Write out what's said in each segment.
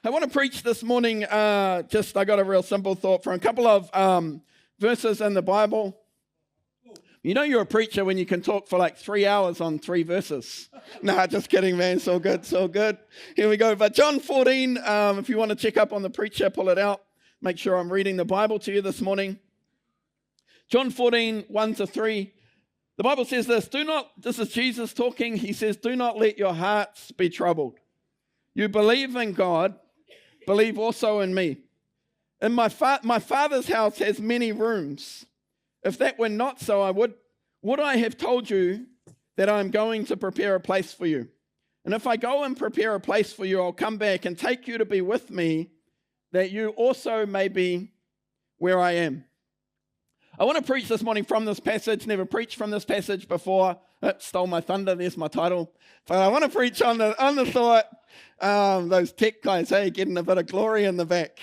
I want to preach this morning, I got a real simple thought from a couple of verses in the Bible. You know you're a preacher when you can talk for like 3 hours on 3 verses. Nah, just kidding, man. So good, so good. Here we go. But John 14, if you want to check up on the preacher, pull it out. Make sure I'm reading the Bible to you this morning. John 14, 1-3. The Bible says this is Jesus talking. He says, do not let your hearts be troubled. You believe in God, believe also in me. In my Father's house has many rooms. If that were not so, would I have told you that I'm going to prepare a place for you? And if I go and prepare a place for you, I'll come back and take you to be with me, that you also may be where I am. I want to preach this morning from this passage. Never preached from this passage before. It stole my thunder. There's my title. But I want to preach on the thought. Those tech guys, hey, getting a bit of glory in the back.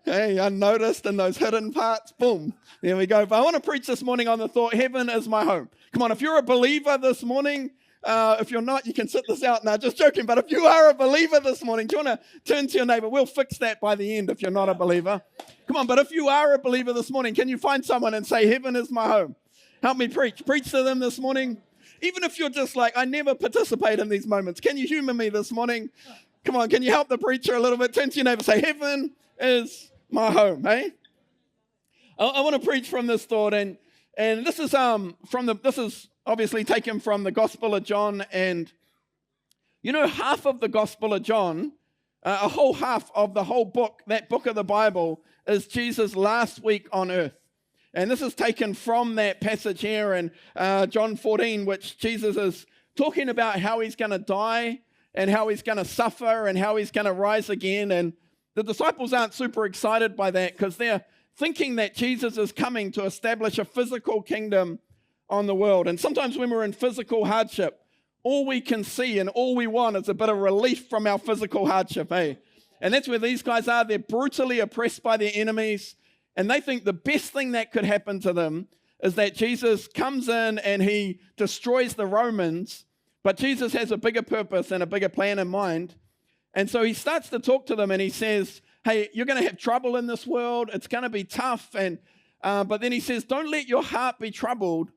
Hey, unnoticed in those hidden parts. Boom. There we go. But I want to preach this morning on the thought, heaven is my home. Come on, if you're a believer this morning, if you're not, you can sit this out. No, just joking. But if you are a believer this morning, do you want to turn to your neighbor? We'll fix that by the end if you're not a believer. Come on, but if you are a believer this morning, can you find someone and say, heaven is my home? Help me preach. Preach to them this morning. Even if you're just like, I never participate in these moments. Can you humor me this morning? Come on, can you help the preacher a little bit? Turn to your neighbor, say, heaven is my home, hey? I want to preach from this thought, and this is this is obviously taken from the Gospel of John, and you know, half of the Gospel of John, a whole half of the whole book, that book of the Bible, is Jesus' last week on earth. And this is taken from that passage here in John 14, which Jesus is talking about how he's going to die and how he's going to suffer and how he's going to rise again. And the disciples aren't super excited by that because they're thinking that Jesus is coming to establish a physical kingdom on the world. And sometimes when we're in physical hardship, all we can see and all we want is a bit of relief from our physical hardship, eh? And that's where these guys are. They're brutally oppressed by their enemies, and they think the best thing that could happen to them is that Jesus comes in and he destroys the Romans, but Jesus has a bigger purpose and a bigger plan in mind. And so he starts to talk to them and he says, hey, you're going to have trouble in this world. It's going to be tough. And but then he says, don't let your heart be troubled.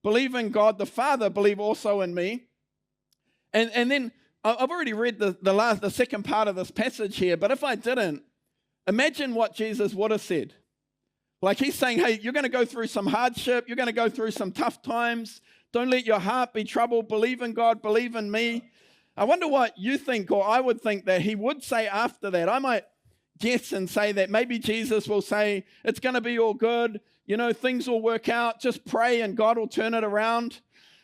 Believe in God the Father. Believe also in me. And then I've already read the second part of this passage here, but if I didn't, imagine what Jesus would have said. Like he's saying, hey, you're going to go through some hardship. You're going to go through some tough times. Don't let your heart be troubled. Believe in God. Believe in me. I wonder what you think, or I would think that he would say after that. I might guess and say that maybe Jesus will say, it's going to be all good. You know, things will work out. Just pray and God will turn it around.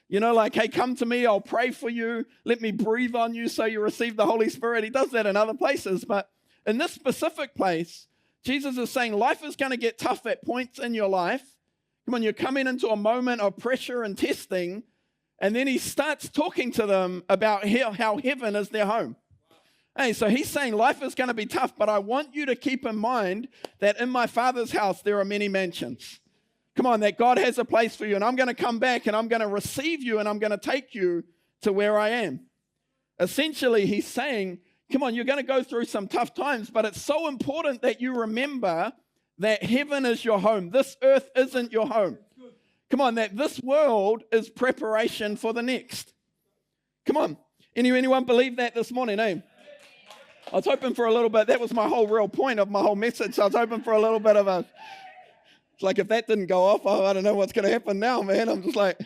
You know, like, hey, come to me. I'll pray for you. Let me breathe on you so you receive the Holy Spirit. He does that in other places. But in this specific place, Jesus is saying life is going to get tough at points in your life. Come on, you're coming into a moment of pressure and testing. And then he starts talking to them about how heaven is their home. Hey, so he's saying life is going to be tough, but I want you to keep in mind that in my Father's house there are many mansions. Come on, that God has a place for you, and I'm going to come back and I'm going to receive you and I'm going to take you to where I am. Essentially, he's saying, come on, you're going to go through some tough times, but it's so important that you remember that heaven is your home. This earth isn't your home. Come on, that this world is preparation for the next. Come on. Anyone believe that this morning, eh? I was hoping for a little bit. That was my whole real point of my whole message. So I was hoping for a little bit of a, it's like if that didn't go off, I don't know what's going to happen now, man. I'm just like,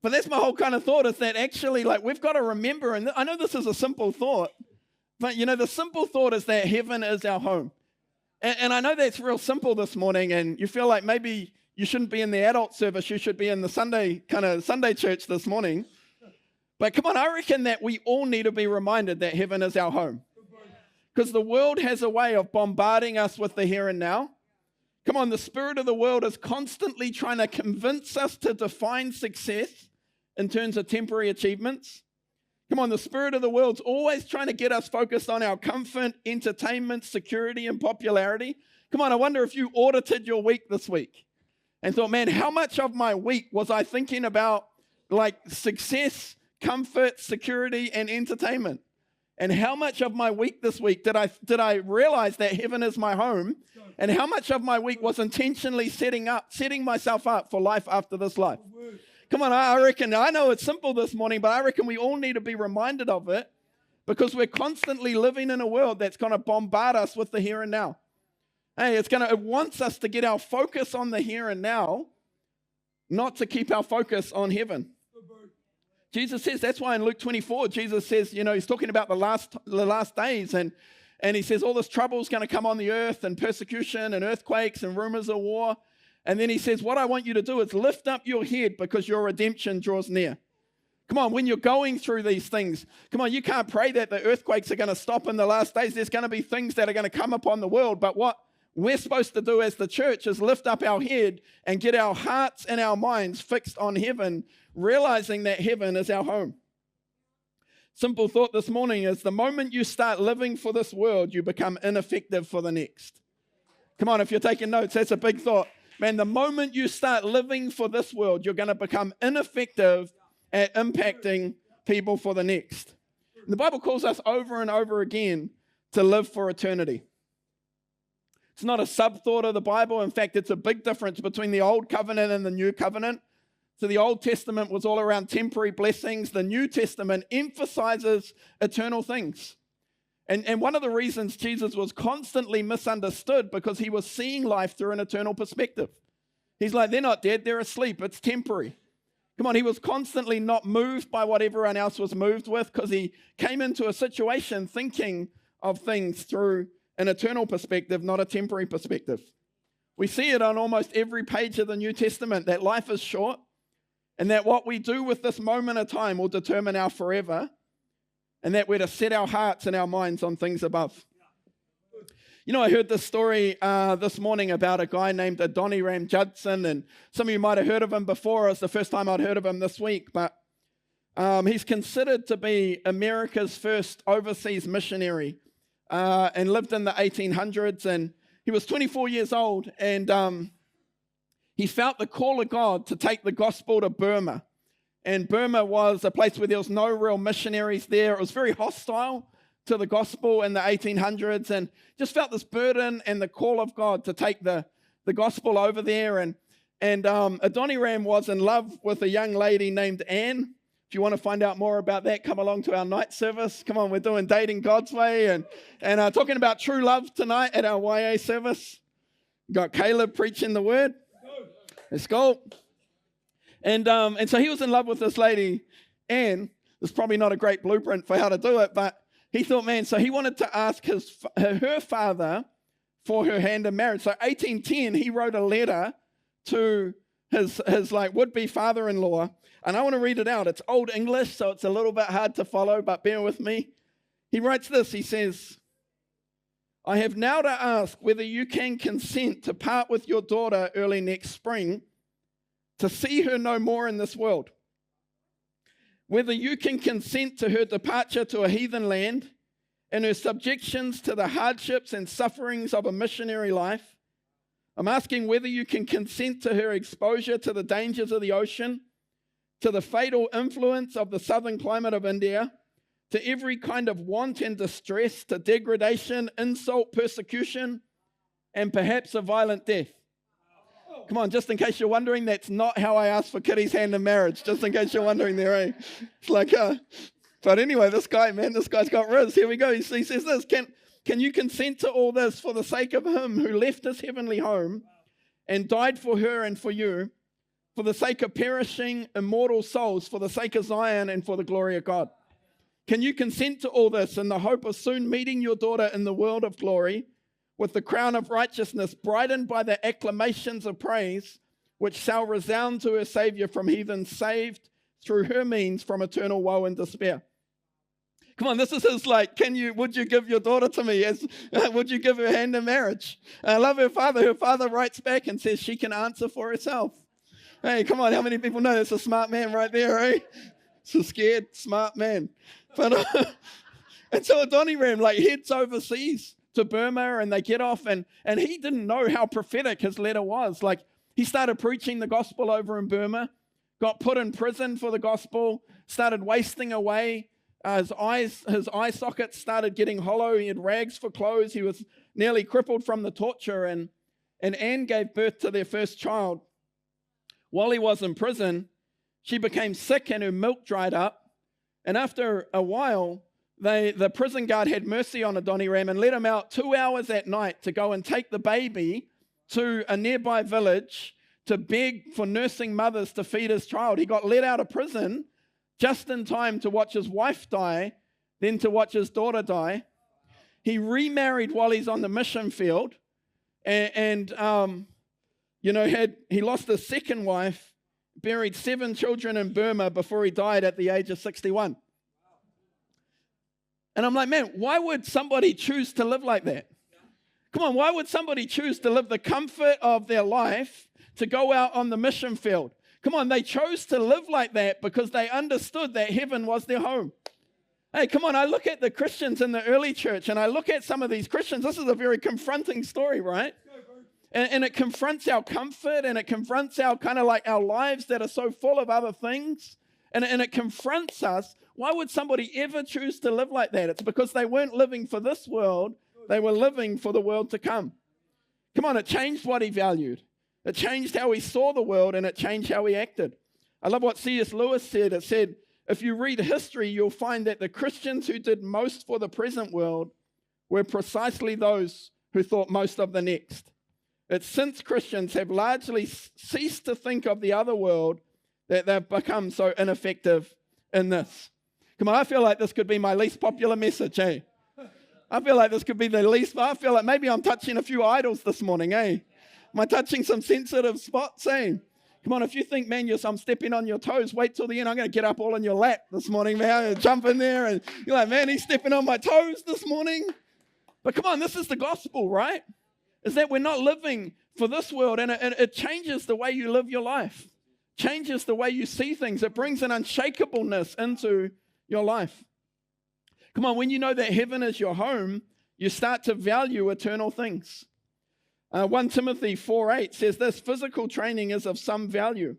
but that's my whole kind of thought is that actually like we've got to remember, and I know this is a simple thought, but you know, the simple thought is that heaven is our home. And I know that's real simple this morning, and you feel like maybe you shouldn't be in the adult service, you should be in the Sunday church this morning. But come on, I reckon that we all need to be reminded that heaven is our home. Because the world has a way of bombarding us with the here and now. Come on, the spirit of the world is constantly trying to convince us to define success in terms of temporary achievements. Come on, the spirit of the world's always trying to get us focused on our comfort, entertainment, security, and popularity. Come on, I wonder if you audited your week this week and thought, man, how much of my week was I thinking about like success, comfort, security, and entertainment? And how much of my week this week did I realize that heaven is my home? And how much of my week was intentionally setting myself up for life after this life? Come on, I reckon, I know it's simple this morning, but I reckon we all need to be reminded of it because we're constantly living in a world that's going to bombard us with the here and now. Hey, it wants us to get our focus on the here and now, not to keep our focus on heaven. Jesus says, that's why in Luke 24, Jesus says, he's talking about the last days, and he says all this trouble is going to come on the earth, and persecution and earthquakes and rumors of war. And then he says, what I want you to do is lift up your head because your redemption draws near. Come on, when you're going through these things, come on, you can't pray that the earthquakes are going to stop in the last days. There's going to be things that are going to come upon the world. But what we're supposed to do as the church is lift up our head and get our hearts and our minds fixed on heaven, realizing that heaven is our home. Simple thought this morning is the moment you start living for this world, you become ineffective for the next. Come on, if you're taking notes, that's a big thought. Man, the moment you start living for this world, you're going to become ineffective at impacting people for the next. And the Bible calls us over and over again to live for eternity. It's not a sub-thought of the Bible. In fact, it's a big difference between the Old Covenant and the New Covenant. So the Old Testament was all around temporary blessings. The New Testament emphasizes eternal things. And one of the reasons Jesus was constantly misunderstood because he was seeing life through an eternal perspective. He's like, they're not dead, they're asleep, it's temporary. Come on, he was constantly not moved by what everyone else was moved with because he came into a situation thinking of things through an eternal perspective, not a temporary perspective. We see it on almost every page of the New Testament that life is short and that what we do with this moment of time will determine our forever, and that we're to set our hearts and our minds on things above. I heard this story this morning about a guy named Adoniram Judson, and some of you might have heard of him before. It's the first time I'd heard of him this week, but he's considered to be America's first overseas missionary and lived in the 1800s, and he was 24 years old, and he felt the call of God to take the gospel to Burma. And Burma was a place where there was no real missionaries there. It was very hostile to the gospel in the 1800s, and just felt this burden and the call of God to take the gospel over there. And Adoniram was in love with a young lady named Anne. If you want to find out more about that, come along to our night service. Come on, we're doing Dating God's Way and talking about true love tonight at our YA service. Got Caleb preaching the word. Let's go. And so he was in love with this lady, and there's probably not a great blueprint for how to do it, but he thought, man, so he wanted to ask her father for her hand in marriage. So 1810, he wrote a letter to his would-be father-in-law, and I want to read it out. It's Old English, so it's a little bit hard to follow, but bear with me. He writes this, he says, I have now to ask whether you can consent to part with your daughter early next spring to see her no more in this world. Whether you can consent to her departure to a heathen land and her subjections to the hardships and sufferings of a missionary life. I'm asking whether you can consent to her exposure to the dangers of the ocean, to the fatal influence of the southern climate of India, to every kind of want and distress, to degradation, insult, persecution, and perhaps a violent death. Come on, just in case you're wondering, that's not how I asked for Kiri's hand in marriage, just in case you're wondering there, eh? It's like, but anyway, this guy's got riz. Here we go. He says this, can you consent to all this for the sake of him who left his heavenly home and died for her and for you, for the sake of perishing immortal souls, for the sake of Zion and for the glory of God? Can you consent to all this in the hope of soon meeting your daughter in the world of glory, with the crown of righteousness brightened by the acclamations of praise, which shall resound to her Savior from heathens, saved through her means from eternal woe and despair? Come on, this is his would you give your daughter to me? Would you give her hand in marriage? I love her father. Her father writes back and says she can answer for herself. Hey, come on, how many people know that's a smart man right there, eh? It's a scared, smart man. But and so Adoniram heads overseas to Burma, and they get off, and he didn't know how prophetic his letter was. He started preaching the gospel over in Burma, got put in prison for the gospel, started wasting away His eye sockets started getting hollow. He had rags for clothes. He was nearly crippled from the torture. And Anne gave birth to their first child. While he was in prison, she became sick and her milk dried up. And after a while, the prison guard had mercy on Adoniram and let him out 2 hours at night to go and take the baby to a nearby village to beg for nursing mothers to feed his child. He got let out of prison just in time to watch his wife die, then to watch his daughter die. He remarried while he's on the mission field, and he lost his second wife, buried 7 children in Burma before he died at the age of 61. And I'm like, man, why would somebody choose to live like that? Come on, why would somebody choose to live the comfort of their life to go out on the mission field? Come on, they chose to live like that because they understood that heaven was their home. Hey, come on, I look at the Christians in the early church and I look at some of these Christians. This is a very confronting story, right? And it confronts our comfort, and it confronts our kind of like our lives that are so full of other things. And it confronts us. Why would somebody ever choose to live like that? It's because they weren't living for this world. They were living for the world to come. Come on, it changed what he valued. It changed how he saw the world, and it changed how he acted. I love what C.S. Lewis said. It said, if you read history, you'll find that the Christians who did most for the present world were precisely those who thought most of the next. It's since Christians have largely ceased to think of the other world that they've become so ineffective in this. Come on, I feel like this could be my least popular message, eh? I feel like this could be the least, I feel like maybe I'm touching a few idols this morning, eh? Am I touching some sensitive spots, eh? Come on, if you think, man, I'm stepping on your toes, wait till the end. I'm going to get up all in your lap this morning, man. Jump in there and you're like, man, he's stepping on my toes this morning. But come on, this is the gospel, right? Is that we're not living for this world, and it changes the way you live your life. Changes the way you see things. It brings an unshakableness into your life. Come on, when you know that heaven is your home, you start to value eternal things. 1 Timothy 4:8 says this, physical training is of some value,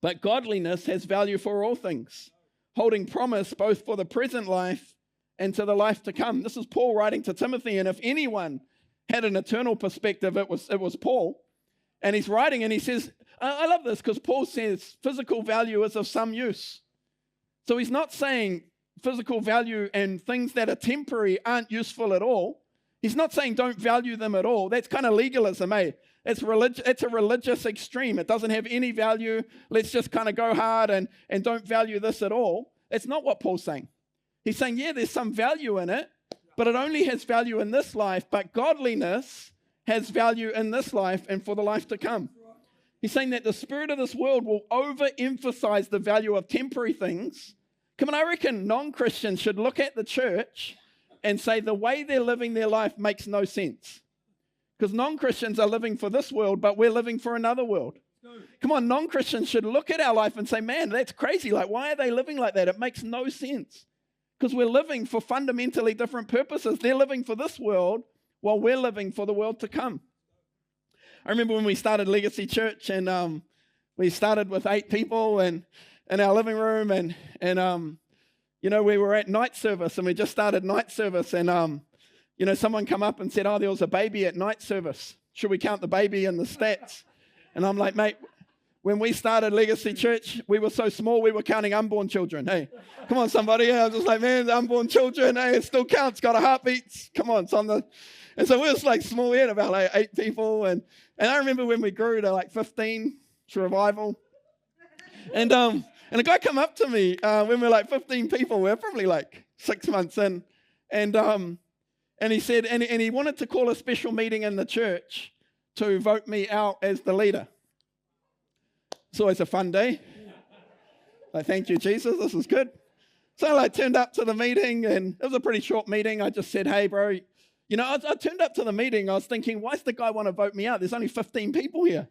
but godliness has value for all things, holding promise both for the present life and to the life to come. This is Paul writing to Timothy, and if anyone had an eternal perspective, it was Paul. And he's writing and he says, I love this because Paul says physical value is of some use. So he's not saying physical value and things that are temporary aren't useful at all. He's not saying don't value them at all. That's kind of legalism, eh? It's a religious extreme. It doesn't have any value. Let's just kind of go hard and don't value this at all. It's not what Paul's saying. He's saying, yeah, there's some value in it, but it only has value in this life. But godliness has value in this life and for the life to come. He's saying that the spirit of this world will overemphasize the value of temporary things. Come on, I reckon non-Christians should look at the church and say the way they're living their life makes no sense. Because non-Christians are living for this world, but we're living for another world. Come on, non-Christians should look at our life and say, man, that's crazy. Like, why are they living like that? It makes no sense. Because we're living for fundamentally different purposes. They're living for this world while we're living for the world to come. I remember when we started Legacy Church, and we started with 8 people in our living room, and we were at night service, and we just started night service, and someone come up and said, oh, there was a baby at night service. Should we count the baby in the stats? And I'm like, mate, when we started Legacy Church, we were so small, we were counting unborn children. Hey, come on, somebody. I was just like, man, the unborn children, hey, it still counts, got a heartbeat. Come on, it's on the... And so we were like small, we had about like 8 people. And I remember when we grew to like 15, to revival. And a guy come up to me when we were like 15 people. We were probably like 6 months in. And he said, and he wanted to call a special meeting in the church to vote me out as the leader. It's always a fun day. Like, thank you, Jesus, this is good. So I turned up to the meeting, and it was a pretty short meeting. I just said, hey, bro, I turned up to the meeting. I was thinking, why does the guy want to vote me out? There's only 15 people here.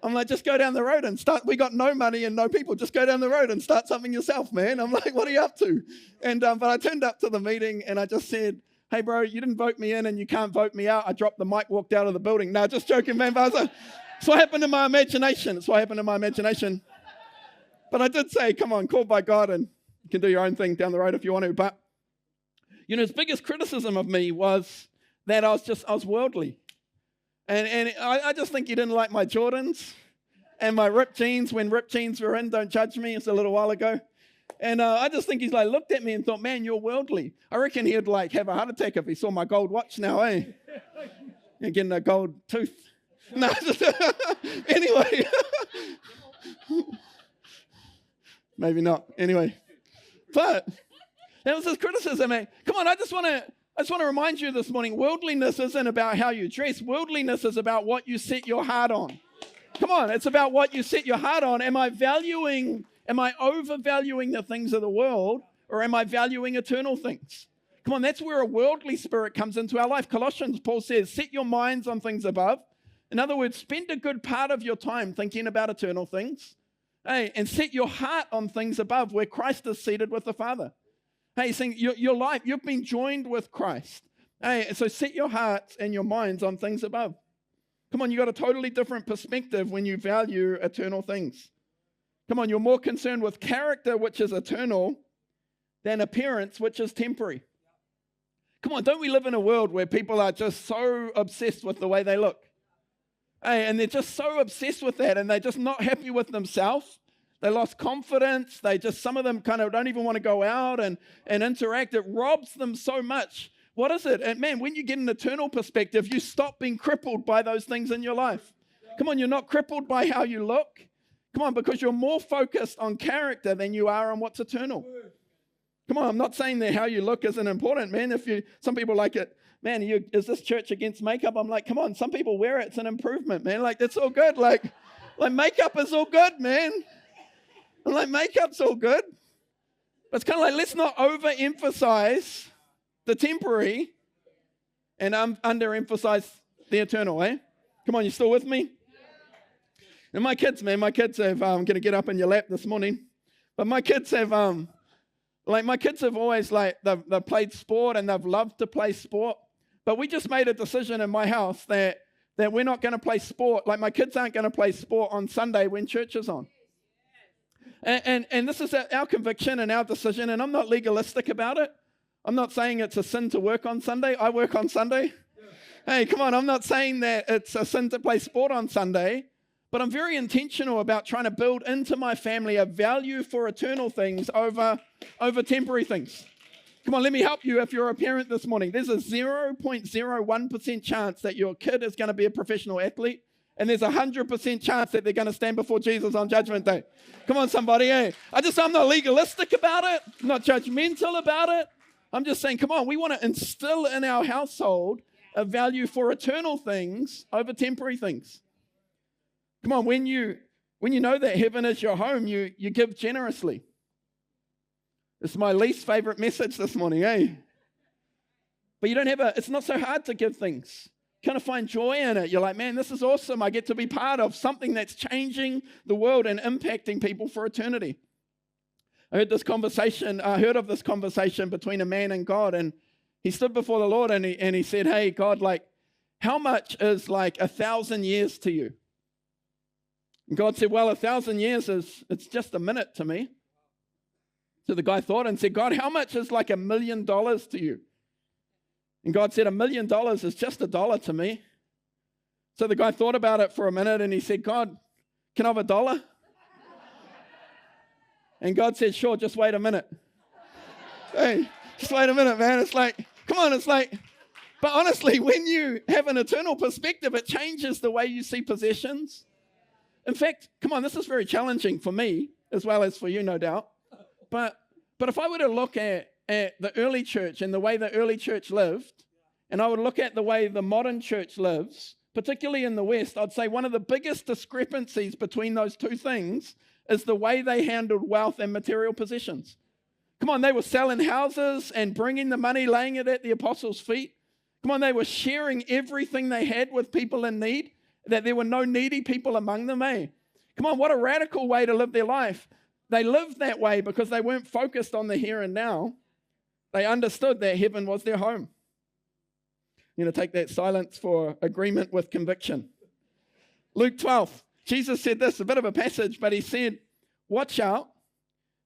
I'm like, just go down the road and start. We got no money and no people. Just go down the road and start something yourself, man. I'm like, what are you up to? And but I turned up to the meeting, and I just said, hey, bro, you didn't vote me in and you can't vote me out. I dropped the mic, walked out of the building. No, just joking, man. But it's what happened in my imagination. It's what happened in my imagination. But I did say, come on, called by God and can do your own thing down the road if you want to. But, his biggest criticism of me was that I was worldly. And I just think he didn't like my Jordans and my ripped jeans when ripped jeans were in. Don't judge me. It's a little while ago. And I just think he's looked at me and thought, man, you're worldly. I reckon he'd have a heart attack if he saw my gold watch now, eh? You're getting a gold tooth. No, anyway. Maybe not. Anyway. But that was his criticism, eh? Come on, I just want to remind you this morning, worldliness isn't about how you dress. Worldliness is about what you set your heart on. Come on, it's about what you set your heart on. Am I overvaluing the things of the world, or am I valuing eternal things? Come on, that's where a worldly spirit comes into our life. Colossians, Paul says, set your minds on things above. In other words, spend a good part of your time thinking about eternal things. Hey, and set your heart on things above where Christ is seated with the Father. Hey, saying your life, you've been joined with Christ. Hey, so set your hearts and your minds on things above. Come on, you've got a totally different perspective when you value eternal things. Come on, you're more concerned with character, which is eternal, than appearance, which is temporary. Come on, don't we live in a world where people are just so obsessed with the way they look? Hey, and they're just so obsessed with that, and they're just not happy with themselves. They lost confidence. Some of them kind of don't even want to go out and interact. It robs them so much. What is it? And man, when you get an eternal perspective, you stop being crippled by those things in your life. Come on, you're not crippled by how you look. Come on, because you're more focused on character than you are on what's eternal. Come on, I'm not saying that how you look isn't important, man. Some people like it, man, is this church against makeup? I'm like, come on, some people wear it. It's an improvement, man. That's all good. Like makeup is all good, man. And makeup's all good. But it's kind of let's not overemphasize the temporary and underemphasize the eternal, eh? Come on, you still with me? And my kids have, I'm going to get up in your lap this morning, but my kids have, always, they've played sport and they've loved to play sport, but we just made a decision in my house that we're not going to play sport. My kids aren't going to play sport on Sunday when church is on. And this is our conviction and our decision, and I'm not legalistic about it. I'm not saying it's a sin to work on Sunday. I work on Sunday. Hey, come on, I'm not saying that it's a sin to play sport on Sunday, but I'm very intentional about trying to build into my family a value for eternal things over temporary things. Come on, let me help you if you're a parent this morning. There's a 0.01% chance that your kid is going to be a professional athlete, and there's a 100% chance that they're going to stand before Jesus on Judgment Day. Come on, somebody. Hey, I'm not legalistic about it. I'm not judgmental about it. I'm just saying, come on, we want to instill in our household a value for eternal things over temporary things. Come on, when you know that heaven is your home, you give generously. This is my least favorite message this morning, eh? But it's not so hard to give things. Kind of find joy in it. You're like, man, this is awesome. I get to be part of something that's changing the world and impacting people for eternity. I heard of this conversation between a man and God, and he stood before the Lord and he said, hey, God, how much is 1,000 years to you? And God said, well, 1,000 years it's just a minute to me. So the guy thought and said, God, how much is $1 million to you? And God said, $1 million is just $1 to me. So the guy thought about it for a minute and he said, God, can I have $1? And God said, sure, just wait a minute. Hey, just wait a minute, man. It's come on, but honestly, when you have an eternal perspective, it changes the way you see possessions. In fact, come on, this is very challenging for me, as well as for you, no doubt. But if I were to look at the early church and the way the early church lived, and I would look at the way the modern church lives, particularly in the West, I'd say one of the biggest discrepancies between those two things is the way they handled wealth and material possessions. Come on, they were selling houses and bringing the money, laying it at the apostles' feet. Come on, they were sharing everything they had with people in need, that there were no needy people among them, eh? Come on, what a radical way to live their life. They lived that way because they weren't focused on the here and now. They understood that heaven was their home. I'm going to take that silence for agreement with conviction. Luke 12, Jesus said this, a bit of a passage, but he said, watch out.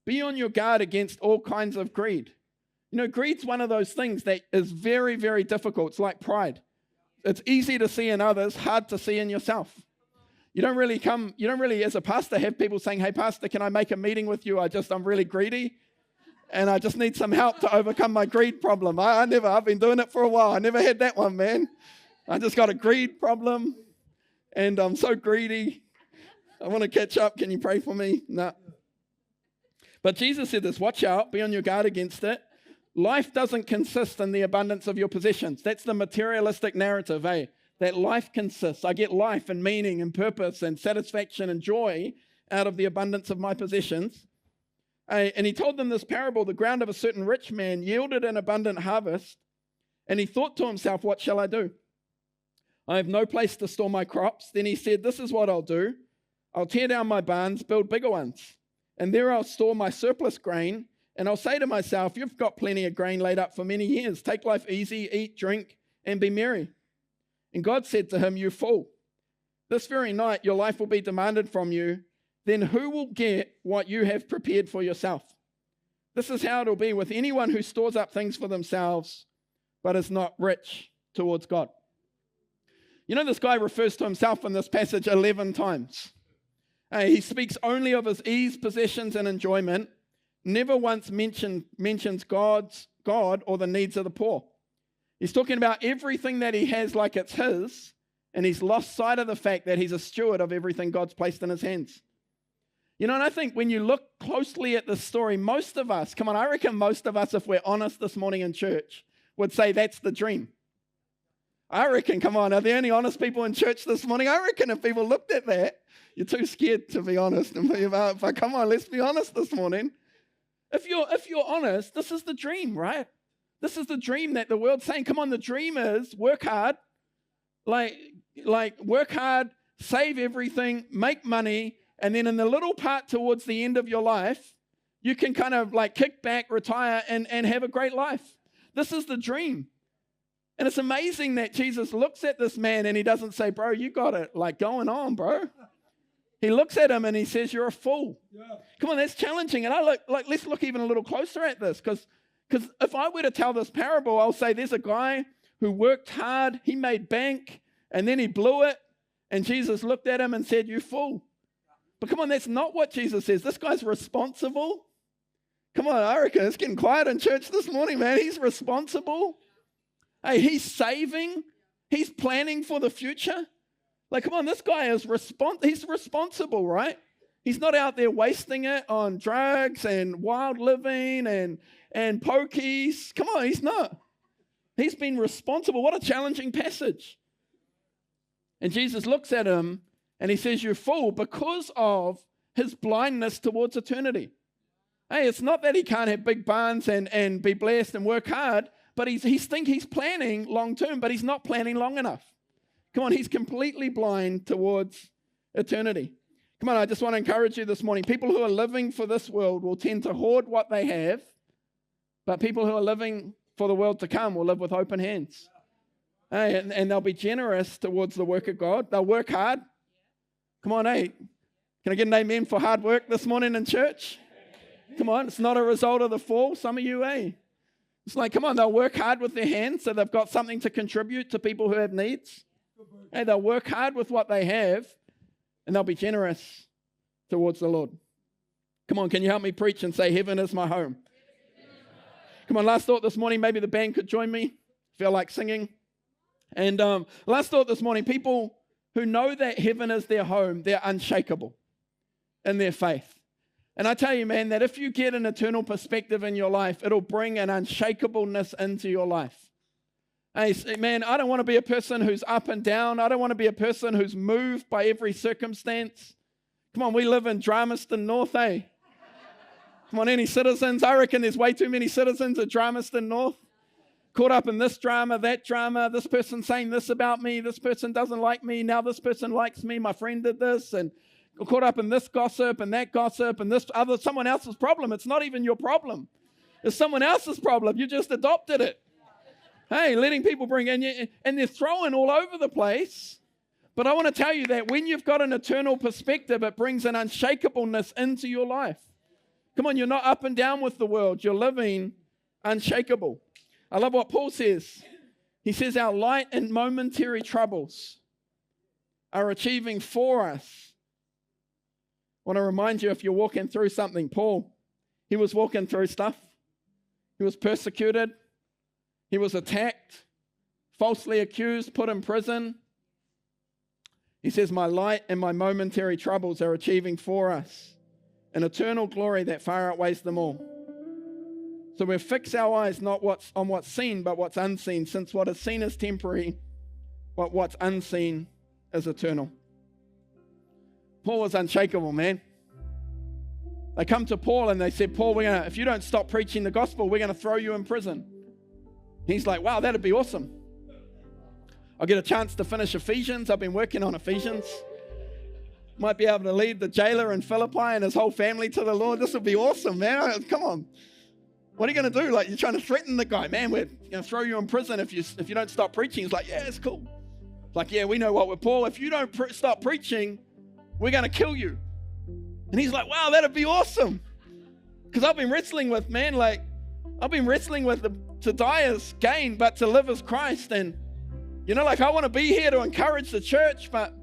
be on your guard against all kinds of greed. You know, greed's one of those things that is very, very difficult. It's like pride. It's easy to see in others, hard to see in yourself. You don't really, as a pastor, have people saying, hey, pastor, can I make a meeting with you? I'm really greedy and I just need some help to overcome my greed problem. I've been doing it for a while. I never had that one, man. I just got a greed problem and I'm so greedy. I want to catch up. Can you pray for me? No. But Jesus said this, watch out, be on your guard against it. Life doesn't consist in the abundance of your possessions. That's the materialistic narrative, eh? That life consists. I get life and meaning and purpose and satisfaction and joy out of the abundance of my possessions. And he told them this parable, the ground of a certain rich man yielded an abundant harvest. And he thought to himself, what shall I do? I have no place to store my crops. Then he said, this is what I'll do. I'll tear down my barns, build bigger ones. And there I'll store my surplus grain. And I'll say to myself, you've got plenty of grain laid up for many years. Take life easy, eat, drink, and be merry. And God said to him, you fool, this very night your life will be demanded from you. Then who will get what you have prepared for yourself? This is how it'll be with anyone who stores up things for themselves, but is not rich towards God. You know, this guy refers to himself in this passage 11 times. He speaks only of his ease, possessions, and enjoyment. Never once mentions God or the needs of the poor. He's talking about everything that he has like it's his, and he's lost sight of the fact that he's a steward of everything God's placed in his hands. You know, and I think when you look closely at this story, most of us, I reckon most of us, if we're honest this morning in church, would say that's the dream. I reckon, are there any honest people in church this morning? I reckon if people looked at that, you're too scared to be honest. But come on, let's be honest this morning. If you're honest, this is the dream, right? This is the dream that the world's saying. Come on, the dream is work hard, like work hard, save everything, make money, and then in the little part towards the end of your life, you can kind of like kick back, retire, and have a great life. This is the dream. And it's amazing that Jesus looks at this man and he doesn't say, bro, you got it like going on, bro. He looks at him and he says, you're a fool. Yeah. Come on, that's challenging. And let's look even a little closer at this, because if I were to tell this parable, I'll say there's a guy who worked hard, he made bank, and then he blew it, and Jesus looked at him and said, you fool. But come on, that's not what Jesus says. This guy's responsible. Come on, I reckon it's getting quiet in church this morning, man. He's responsible. Hey, he's saving. He's planning for the future. Like, come on, this guy is he's responsible, right? He's not out there wasting it on drugs and wild living and pokies. Come on, he's not. He's been responsible. What a challenging passage. And Jesus looks at him and he says, you fool, because of his blindness towards eternity. Hey, it's not that he can't have big barns and be blessed and work hard, but he's planning long term, but he's not planning long enough. Come on, he's completely blind towards eternity. Come on, I just want to encourage you this morning. People who are living for this world will tend to hoard what they have, but people who are living for the world to come will live with open hands. Hey, and they'll be generous towards the work of God. They'll work hard. Come on, hey, can I get an amen for hard work this morning in church? Come on, it's not a result of the fall. Some of you, it's like, come on, they'll work hard with their hands so they've got something to contribute to people who have needs. Hey, they'll work hard with what they have, and they'll be generous towards the Lord. Come on, can you help me preach and say, heaven is my home? Come on, last thought this morning, maybe the band could join me. Feel like singing. And last thought this morning, people who know that heaven is their home, they're unshakable in their faith. And I tell you, man, that if you get an eternal perspective in your life, it'll bring an unshakableness into your life. Hey, man, I don't want to be a person who's up and down. I don't want to be a person who's moved by every circumstance. Come on, we live in Palmerston North, Come on, any citizens? I reckon there's way too many citizens at Palmerston North. Caught up in this drama, this person saying this about me, this person doesn't like me, now this person likes me, my friend did this, and caught up in this gossip and that gossip and this other, someone else's problem. It's not even your problem. It's someone else's problem. You just adopted it. Hey, letting people bring in, and they're throwing all over the place. But I want to tell you that when you've got an eternal perspective, it brings an unshakableness into your life. Come on, you're not up and down with the world. You're living unshakable. I love what Paul says. He says our light and momentary troubles are achieving for us. I want to remind you, if you're walking through something, Paul, he was walking through stuff. He was persecuted. He was attacked, falsely accused, put in prison. He says, my light and my momentary troubles are achieving for us an eternal glory that far outweighs them all. So we fix our eyes not on what's seen, but what's unseen, since what is seen is temporary, but what's unseen is eternal. Paul was unshakable, man. They come to Paul and they said, Paul, if you don't stop preaching the gospel, we're going to throw you in prison. He's like, wow, that'd be awesome. I'll get a chance to finish Ephesians. I've been working on Ephesians. Might be able to lead the jailer in Philippi and his whole family to the Lord. This would be awesome, man. Come on. What are you going to do? Like, you're trying to threaten the guy. Man, we're going to throw you in prison if you don't stop preaching. He's like, yeah, it's cool. Like, yeah, we know what we're Paul. If you don't stop preaching, we're going to kill you. And he's like, wow, that'd be awesome. Because I've been wrestling with, to die is gain, but to live is Christ. And, I want to be here to encourage the church, but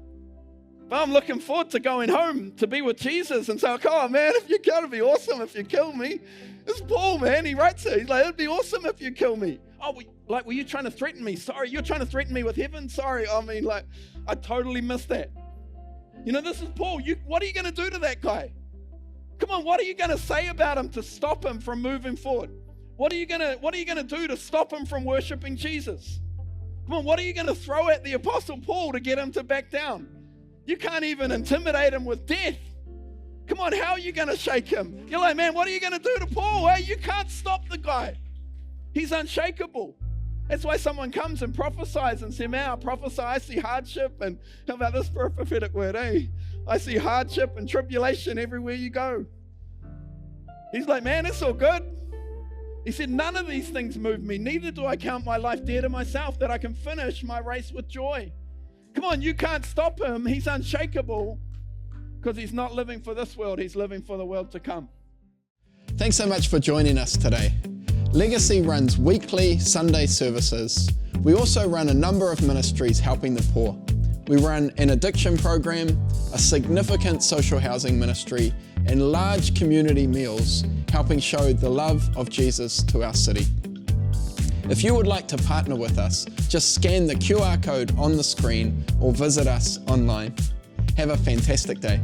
I'm looking forward to going home to be with Jesus. And so, come on, man, if you're going to be awesome if you kill me. This is Paul, man. He writes it. He's like, it'd be awesome if you kill me. Oh, were you trying to threaten me? Sorry, you're trying to threaten me with heaven? Sorry. I totally missed that. This is Paul. What are you going to do to that guy? Come on, what are you going to say about him to stop him from moving forward? What are you going to do to stop him from worshiping Jesus? Come on, what are you going to throw at the Apostle Paul to get him to back down? You can't even intimidate him with death. Come on, how are you going to shake him? You're like, man, what are you going to do to Paul? Hey, you can't stop the guy. He's unshakable. That's why someone comes and prophesies and says, man, I prophesy, I see hardship. And how about this for a prophetic word, eh? I see hardship and tribulation everywhere you go. He's like, man, it's all good. He said, none of these things move me. Neither do I count my life dear to myself, that I can finish my race with joy. Come on, you can't stop him. He's unshakable because he's not living for this world. He's living for the world to come. Thanks so much for joining us today. Legacy runs weekly Sunday services. We also run a number of ministries helping the poor. We run an addiction program, a significant social housing ministry, and large community meals, helping show the love of Jesus to our city. If you would like to partner with us, just scan the QR code on the screen or visit us online. Have a fantastic day.